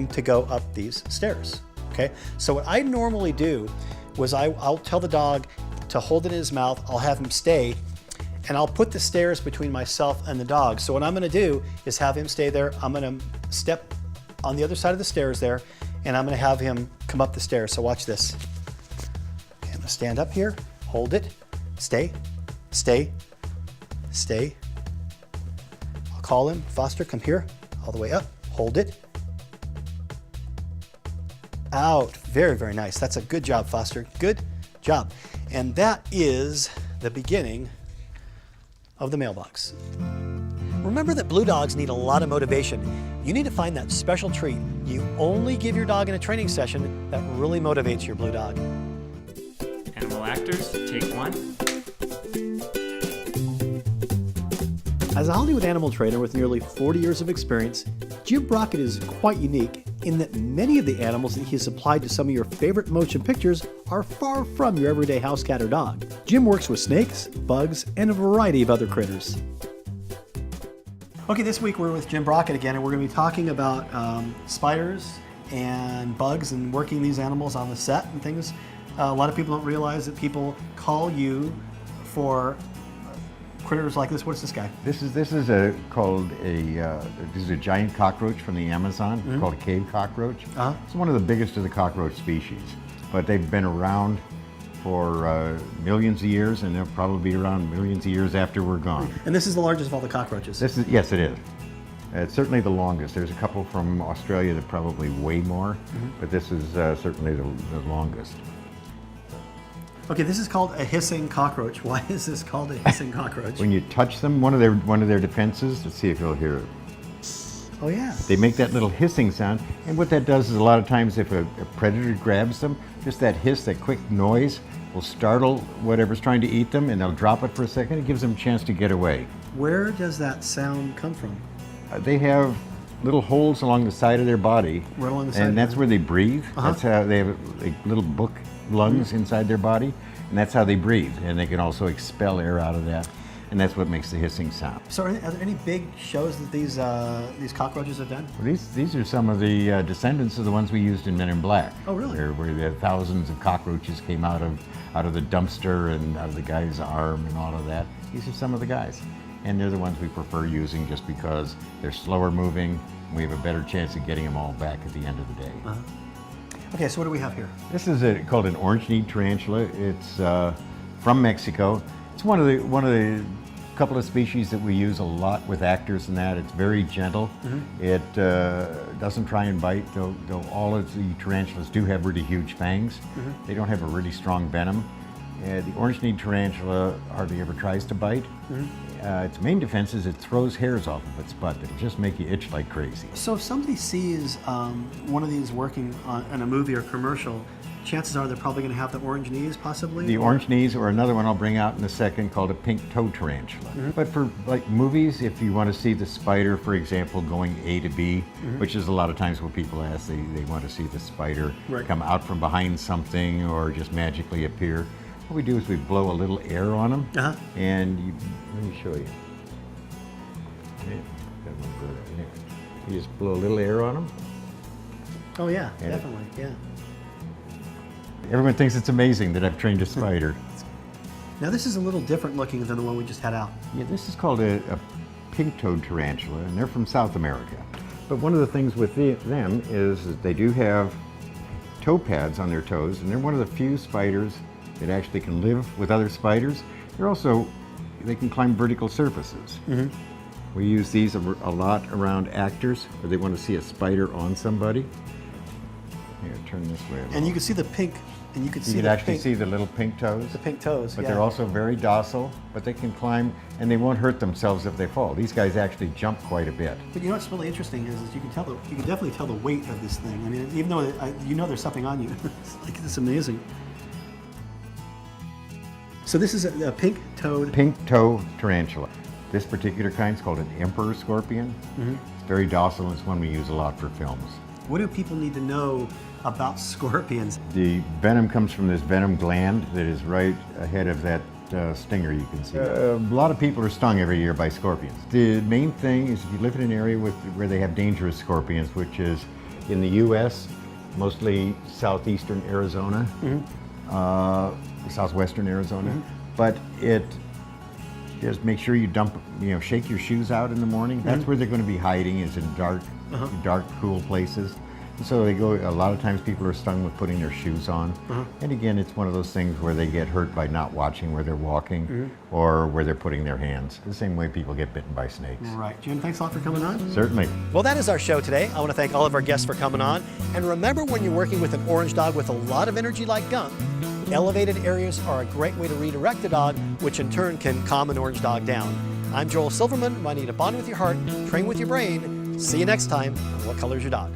him to go up these stairs, okay? So what I normally do was I'll tell the dog to hold it in his mouth, I'll have him stay, and I'll put the stairs between myself and the dog. So what I'm gonna do is have him stay there, I'm gonna step on the other side of the stairs there, and I'm gonna have him come up the stairs. So watch this. Okay, I'm gonna stand up here, hold it, stay, stay, stay. I'll call him, Foster, come here, all the way up, hold it. Out, very, very nice. That's a good job, Foster, good job. And that is the beginning of the mailbox. Remember that blue dogs need a lot of motivation. You need to find that special treat you only give your dog in a training session that really motivates your blue dog. Animal actors, take one. As a Hollywood animal trainer with nearly 40 years of experience, Jim Brockett is quite unique in that many of the animals that he has applied to some of your favorite motion pictures are far from your everyday house cat or dog. Jim works with snakes, bugs, and a variety of other critters. Okay, this week we're with Jim Brockett again, and we're going to be talking about spiders and bugs and working these animals on the set and things. A lot of people don't realize that people call you for critters like this. What's this guy? This is called a giant cockroach from the Amazon, called a cave cockroach. It's one of the biggest of the cockroach species, but they've been around for millions of years, and they'll probably be around millions of years after we're gone. And this is the largest of all the cockroaches. Yes, it is. It's certainly the longest. There's a couple from Australia that probably weigh more, but this is certainly the longest. Okay, this is called a hissing cockroach. Why is this called a hissing cockroach? When you touch them, one of their defenses, let's see if you'll hear it. Oh yeah. They make that little hissing sound, and what that does is a lot of times if a predator grabs them, just that hiss, that quick noise, will startle whatever's trying to eat them, and they'll drop it for a second. It gives them a chance to get away. Where does that sound come from? They have little holes along the side of their body, Right along the side, and that's where they breathe. That's how they have like little book lungs inside their body, and that's how they breathe. And they can also expel air out of that, and that's what makes the hissing sound. So are there any big shows that these cockroaches have done? Well, these are some of the descendants of the ones we used in Men in Black. Oh, really? Where the thousands of cockroaches came out of the dumpster and out of the guy's arm and all of that. These are some of the guys. And they're the ones we prefer using just because they're slower moving. And we have a better chance of getting them all back at the end of the day. Okay, so what do we have here? This is called an orange-kneed tarantula. It's from Mexico. It's one of the couple of species that we use a lot with actors and that. It's very gentle. It doesn't try and bite, though all of the tarantulas do have really huge fangs. They don't have a really strong venom. The orange-kneed tarantula hardly ever tries to bite. Its main defense is it throws hairs off of its butt that'll just make you itch like crazy. So if somebody sees one of these working in a movie or commercial, chances are they're probably going to have the orange knees, possibly? The orange knees, or another one I'll bring out in a second called a pink-toed tarantula. But for like movies, if you want to see the spider, for example, going A to B, which is a lot of times what people ask, they want to see the spider come out from behind something or just magically appear. What we do is we blow a little air on them, and let me show you. You just blow a little air on them. Oh yeah, And definitely, yeah. Everyone thinks it's amazing that I've trained a spider. Now this is a little different looking than the one we just had out. Yeah, this is called a pink-toed tarantula, and they're from South America. But one of the things with them is that they do have toe pads on their toes, and they're one of the few spiders that actually can live with other spiders. They can climb vertical surfaces. We use these a lot around actors where they want to see a spider on somebody. Here, turn this way along. And you can see the pink, and you can see see the little pink toes. the pink toes. But yeah. they're also very docile, but they can climb, and they won't hurt themselves if they fall. These guys actually jump quite a bit. But you know what's really interesting is you can definitely tell the weight of this thing. I mean, even though you know there's something on you, it's amazing. So this is a pink-toed. Pink-toe tarantula. This particular kind is called an emperor scorpion. It's very docile, and it's one we use a lot for films. What do people need to know about scorpions? The venom comes from this venom gland that is right ahead of that stinger you can see. A lot of people are stung every year by scorpions. The main thing is if you live in an area where they have dangerous scorpions, which is in the U.S., mostly southeastern Arizona, southwestern Arizona. But it just make sure you shake your shoes out in the morning. That's where they're going to be hiding, is in dark, cool places. So they go. A lot of times people are stung with putting their shoes on, and again, it's one of those things where they get hurt by not watching where they're walking or where they're putting their hands. The same way people get bitten by snakes. Right. Jim, thanks a lot for coming on. Certainly. Well, that is our show today. I want to thank all of our guests for coming on. And remember, when you're working with an orange dog with a lot of energy like Gump, elevated areas are a great way to redirect the dog, which in turn can calm an orange dog down. I'm Joel Silverman. I need to bond with your heart, train with your brain. See you next time on What Color's Your Dog?